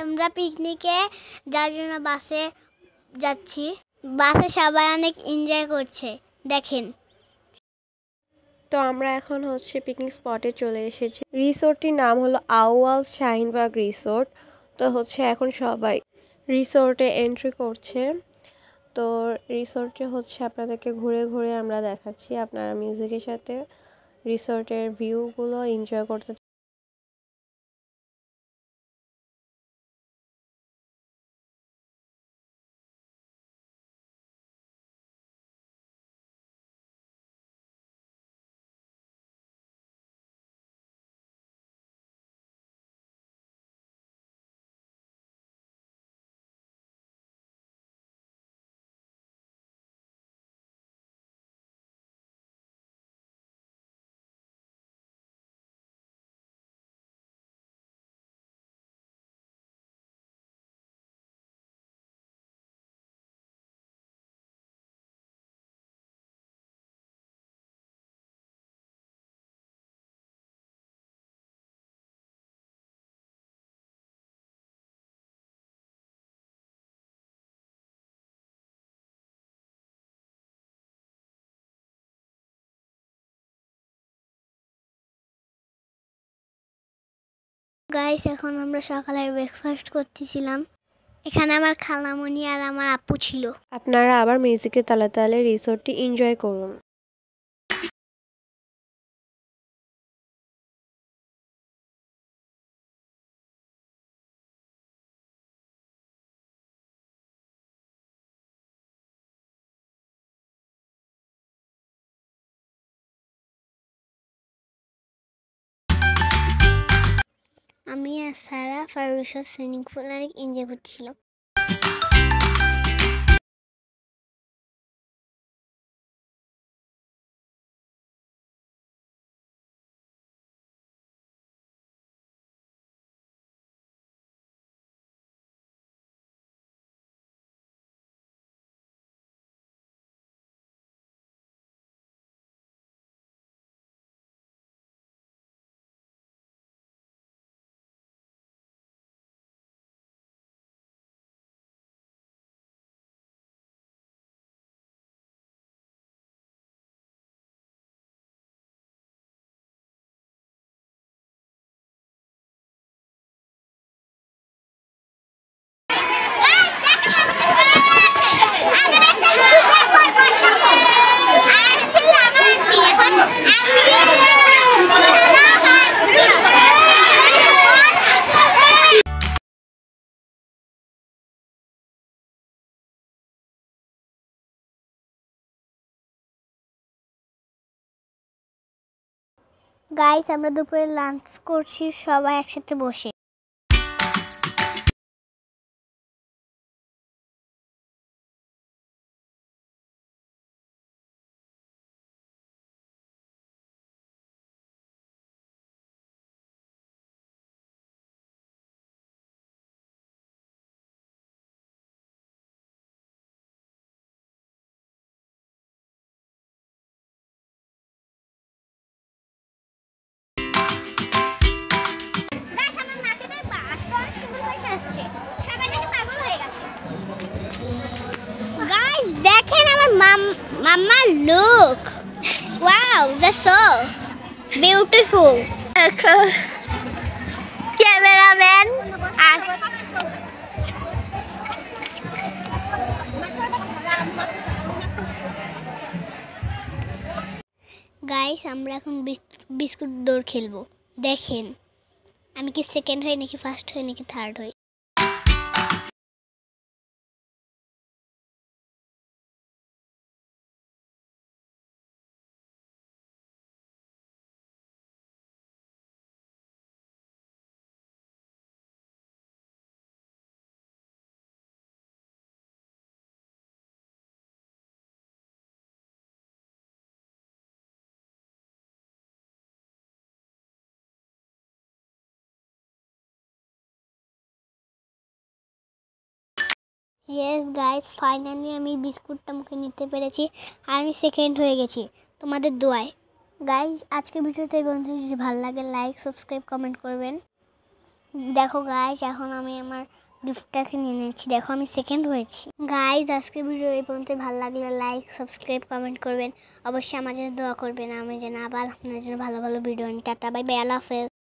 আমরা পিকনিকে যার জন্য বাসে যাচ্ছি। বাসে সবাই অনেক এনজয় করছে, দেখেন। তো আমরা এখন পিকনিক স্পটে চলে এসেছি। রিসোর্টটির নাম হলো আউয়াল শাহিনবাগ রিসোর্ট। তো এখন সবাই রিসোর্টে এন্ট্রি করছে। তো রিসোর্টে আপনাদেরকে ঘুরে ঘুরে আমরা দেখাচ্ছি। আপনারা মিউজিকের সাথে রিসোর্টের ভিউগুলো এনজয় করতে। গাইস, এখন আমরা সকালের ব্রেকফাস্ট করতেছিলাম। এখানে আমার খালামণি আর আমার আপু ছিল। আপনারা আবার মিউজিকের তালে তালে রিসোর্টটি এনজয় করুন। আমি আর সারা ফারুসা সুইমিং পুল অনেক এনজয় করছিলাম। গাইস, আমরা দুপুরে লাঞ্চ করছি সবাই একসাথে বসে। Guys, দেখেন আমার mamma look. Wow, that's so beautiful. Cameraman guys, আমরা এখন বিস্কুট দৌড় খেলবো। দেখেন আমি কি সেকেন্ড হই নাকি ফার্স্ট হই নাকি থার্ড হই। ইয়েস গাইস, ফাইনালি আমি বিস্কুটটা মুখে নিতে পেরেছি আর আমি সেকেন্ড হয়ে গেছি তোমাদের দোয়ায়। গাইস, আজকে ভিডিওতে বন্ধু যদি ভালো লাগে লাইক সাবস্ক্রাইব কমেন্ট করবেন। দেখো গাইস, এখন আমি আমার গিফটটাকে নিয়ে নিচ্ছি। দেখো আমি সেকেন্ড হয়েছি। গাইস, আজকে ভিডিও এই পর্যন্ত। ভালো লাগলে লাইক, সাবস্ক্রাইব, কমেন্ট করবেন। অবশ্যই আমার জন্য দোয়া করবেন, আমি যেন আবার আপনাদের জন্য ভালো ভালো ভিডিও নিই। টাটা, বাই বাই, আল্লাহ হাফেজ।